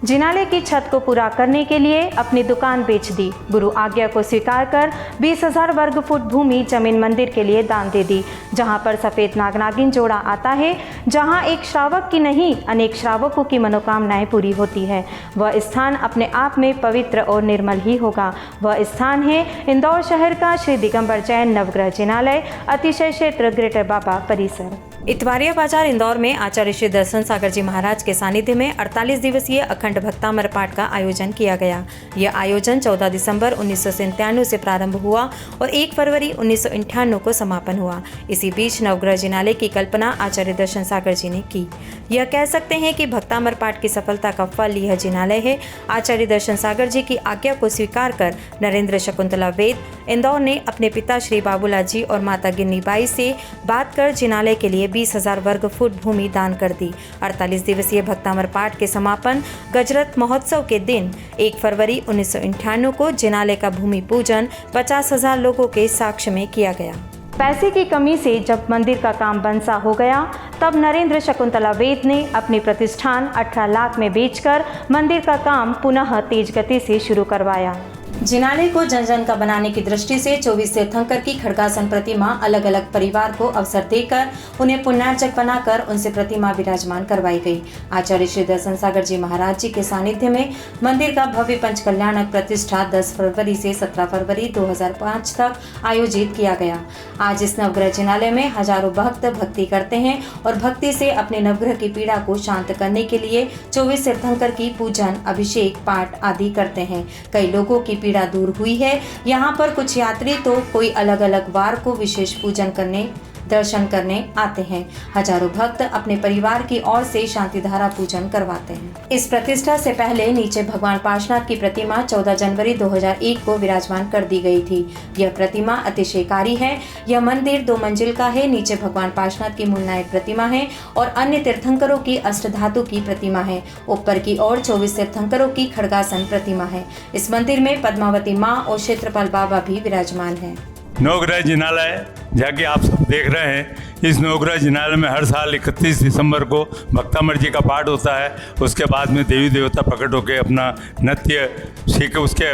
जिनालय की छत को पूरा करने के लिए अपनी दुकान बेच दी। गुरु आज्ञा को स्वीकार कर 20,000 वर्ग फुट भूमि जमीन मंदिर के लिए दान दे दी, जहां पर सफेद नाग नागिन जोड़ा आता है, जहां एक श्रावक की नहीं अनेक श्रावकों की मनोकामनाएं पूरी होती है। वह स्थान अपने आप में पवित्र और निर्मल ही होगा। वह स्थान है इंदौर शहर का श्री दिगंबर जैन नवग्रह जिनालय, अतिशय क्षेत्र ग्रेटर बाबा परिसर। इतवारिया बाजार इंदौर में आचार्य श्री दर्शन सागर जी महाराज के सानिध्य में 48 दिवसीय अखंड भक्तामर पाठ का आयोजन किया गया। यह आयोजन 14 दिसंबर 1997 से प्रारंभ हुआ और 1 फरवरी 1998 को समापन हुआ। इसी बीच नवग्रह जिनालय की कल्पना आचार्य दर्शन सागर जी ने की। यह कह सकते हैं कि भक्तामर पाठ की सफलता का फल यह जिनालय है। आचार्य दर्शन सागर जी की आज्ञा को स्वीकार कर नरेंद्र शकुंतला वेद इंदौर ने अपने पिता श्री बाबूलाल जी और माता गिन्नी बाई से बात कर जिनालय के लिए 20,000 वर्ग फुट भूमि दान कर दी। 48 दिवसीय भक्तामर पाठ के समापन गजरत महोत्सव के दिन 1 फरवरी 1998 को जिनालय का भूमि पूजन 50,000 लोगों के साक्ष्य में किया गया। पैसे की कमी से जब मंदिर का काम बंसा हो गया, तब नरेंद्र शकुंतला वेद ने अपनी प्रतिष्ठान 18 लाख में बेचकर मंदिर का काम पुनः तेज गति से शुरू करवाया। जिनालय को जन जन का बनाने की दृष्टि से 24 तीर्थंकर की खड़गासन प्रतिमा अलग अलग परिवार को अवसर देकर उन्हें पुण्यार्चक बनाकर उनसे प्रतिमा विराजमान करवाई गई। आचार्य श्री दर्शन सागर जी महाराज जी के सानिध्य में मंदिर का भव्य पंचकल्याणक प्रतिष्ठा 10 फरवरी से 17 फरवरी 2005 तक आयोजित किया गया। आज इस नवग्रह जिनालय में हजारों भक्त भक्ति करते हैं और भक्ति से अपने नवग्रह की पीड़ा को शांत करने के लिए 24 तीर्थंकर की पूजन, अभिषेक, पाठ आदि करते हैं। कई लोगों की पीड़ा दूर हुई है। यहाँ पर कुछ यात्री तो कोई अलग अलग वार को विशेष पूजन करने, दर्शन करने आते हैं। हजारों भक्त अपने परिवार की ओर से शांतिधारा पूजन करवाते हैं। इस प्रतिष्ठा से पहले नीचे भगवान पार्श्वनाथ की प्रतिमा 14 जनवरी 2001 को विराजमान कर दी गई थी। यह प्रतिमा अतिशयकारी है। यह मंदिर 2 मंजिल का है। नीचे भगवान पार्श्वनाथ की मूलनायक प्रतिमा है और अन्य तीर्थंकरों की अष्टधातु की प्रतिमा है। ऊपर की ओर 24 तीर्थंकरों की खड़गासन प्रतिमा है। इस मंदिर में पद्मावती माँ और क्षेत्रपाल बाबा भी विराजमान है। नवग्रह जिनालय जैसे आप सब देख रहे हैं, इस नवग्रह जिनालय में हर साल 31 दिसंबर को भक्तामर जी का पाठ होता है। उसके बाद में देवी देवता प्रकट होकर अपना नृत्य सीख उसके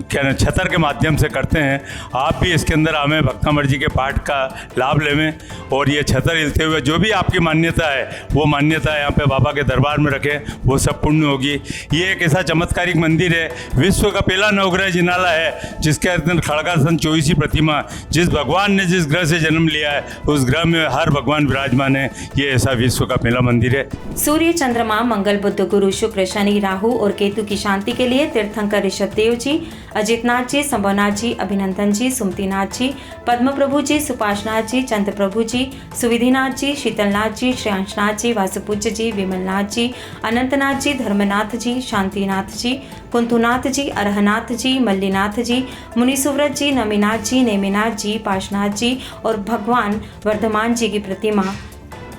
क्या छतर के माध्यम से करते हैं। आप भी इसके अंदर हमें भक्तामर जी के पाठ का लाभ लेवें और ये छतर हिलते हुए जो भी आपकी मान्यता है वो मान्यता यहाँ पे बाबा के दरबार में रखें, वो सब पुण्य होगी। ये एक ऐसा चमत्कारिक मंदिर है, विश्व का पहला नवग्रह जिनालय है जिसके अंदर खड़गासन 24 प्रतिमा, जिस भगवान ने जिस ग्रह से जन्म लिया है उस ग्रह में हर भगवान विराजमान है। ये ऐसा विश्व का पहला मंदिर है। सूर्य, चंद्रमा, मंगल, बुध, गुरु, शुक्र, शनि, राहु और केतु की शांति के लिए तीर्थंकर ऋषभ देव जी, अजितनाथ जी, संभवनाथ जी, अभिनंदन जी, सुमतिनाथ जी, पद्म प्रभु जी, सुपाशनाथ जी, चंद्र प्रभु जी, सुविधिनाथ जी, शीतलनाथ जी, श्रेयांशनाथ जी, वासुपूज्य जी, विमलनाथ जी, अनंतनाथ जी, धर्मनाथ जी, शांतिनाथ जी, कुंतुनाथ जी, अरहनाथ जी, मल्लीनाथ जी, मुनिसुव्रत जी, नमीनाथ जी, नेमिनाथ जी, पाशनाथ जी और भगवान वर्धमान जी की प्रतिमा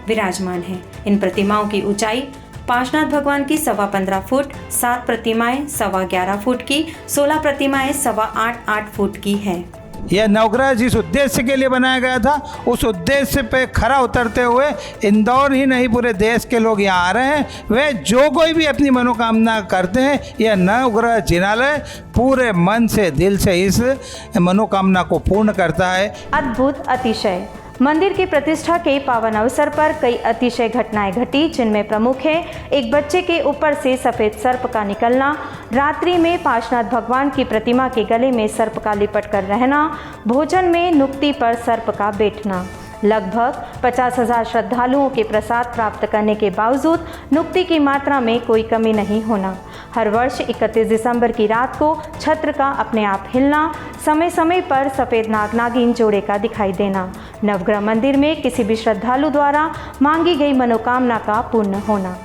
विराजमान है। इन प्रतिमाओं की ऊंचाई पाशनाथ भगवान की 15.25 फुट, 7 प्रतिमाएं 11.25 फुट की, 16 प्रतिमाएं 8.25 फुट की है। यह नवग्रह जिस उद्देश्य के लिए बनाया गया था उस उद्देश्य पे खरा उतरते हुए इंदौर ही नहीं पूरे देश के लोग यहाँ आ रहे हैं। वे जो कोई भी अपनी मनोकामना करते हैं, यह नवग्रह जिनालय पूरे मन से दिल से इस मनोकामना को पूर्ण करता है। अद्भुत, अतिशय मंदिर की प्रतिष्ठा के पावन अवसर पर कई अतिशय घटनाएं घटी, जिनमें प्रमुख है एक बच्चे के ऊपर से सफेद सर्प का निकलना, रात्रि में पार्श्वनाथ भगवान की प्रतिमा के गले में सर्प का लिपट कर रहना, भोजन में नुक्ति पर सर्प का बैठना। लगभग 50,000 श्रद्धालुओं के प्रसाद प्राप्त करने के बावजूद नुक्ति की मात्रा में कोई कमी नहीं होना। हर वर्ष 31 दिसंबर की रात को छत्र का अपने आप हिलना, समय समय पर सफ़ेद नाग नागिन जोड़े का दिखाई देना, नवग्रह मंदिर में किसी भी श्रद्धालु द्वारा मांगी गई मनोकामना का पूर्ण होना।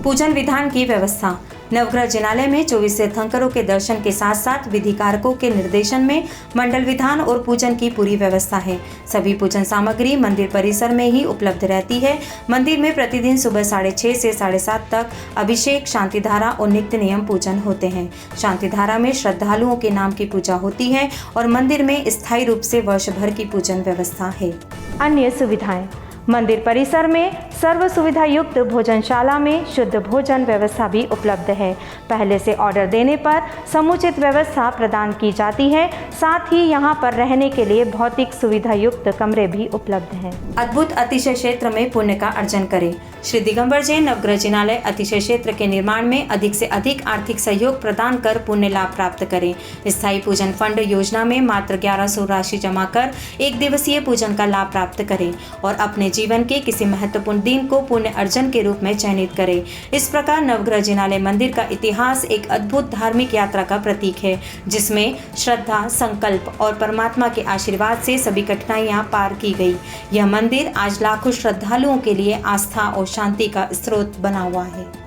पूजन विधान की व्यवस्था। नवग्रह जिनालय में 24 तीर्थंकरों के दर्शन के साथ साथ विधिकारकों के निर्देशन में मंडल विधान और पूजन की पूरी व्यवस्था है। सभी पूजन सामग्री मंदिर परिसर में ही उपलब्ध रहती है। मंदिर में प्रतिदिन सुबह 6:30 से 7:30 तक अभिषेक, शांतिधारा और नित्य नियम पूजन होते हैं। शांतिधारा में श्रद्धालुओं के नाम की पूजा होती है और मंदिर में स्थायी रूप से वर्ष भर की पूजन व्यवस्था है। अन्य सुविधाएं। मंदिर परिसर में सर्व सुविधा युक्त भोजनशाला में शुद्ध भोजन व्यवस्था भी उपलब्ध है। पहले से ऑर्डर देने पर समुचित व्यवस्था प्रदान की जाती है। साथ ही यहाँ पर रहने के लिए भौतिक सुविधा युक्त कमरे भी उपलब्ध हैं। अद्भुत अतिशय क्षेत्र में पुण्य का अर्जन करें। श्री दिगंबर जैन नवग्रह जिनालय अतिशय क्षेत्र के निर्माण में अधिक से अधिक आर्थिक सहयोग प्रदान कर पुण्य लाभ प्राप्त करें। स्थायी पूजन फंड योजना में मात्र 1100 राशि जमा कर एक दिवसीय पूजन का लाभ प्राप्त करें और अपने जीवन के किसी महत्वपूर्ण दिन को पुण्य अर्जन के रूप में चयनित करें। इस प्रकार नवग्रह जिनालय मंदिर का इतिहास एक अद्भुत धार्मिक यात्रा का प्रतीक है, जिसमें श्रद्धा, संकल्प और परमात्मा के आशीर्वाद से सभी कठिनाइयां पार की गई। यह मंदिर आज लाखों श्रद्धालुओं के लिए आस्था और शांति का स्रोत बना हुआ है।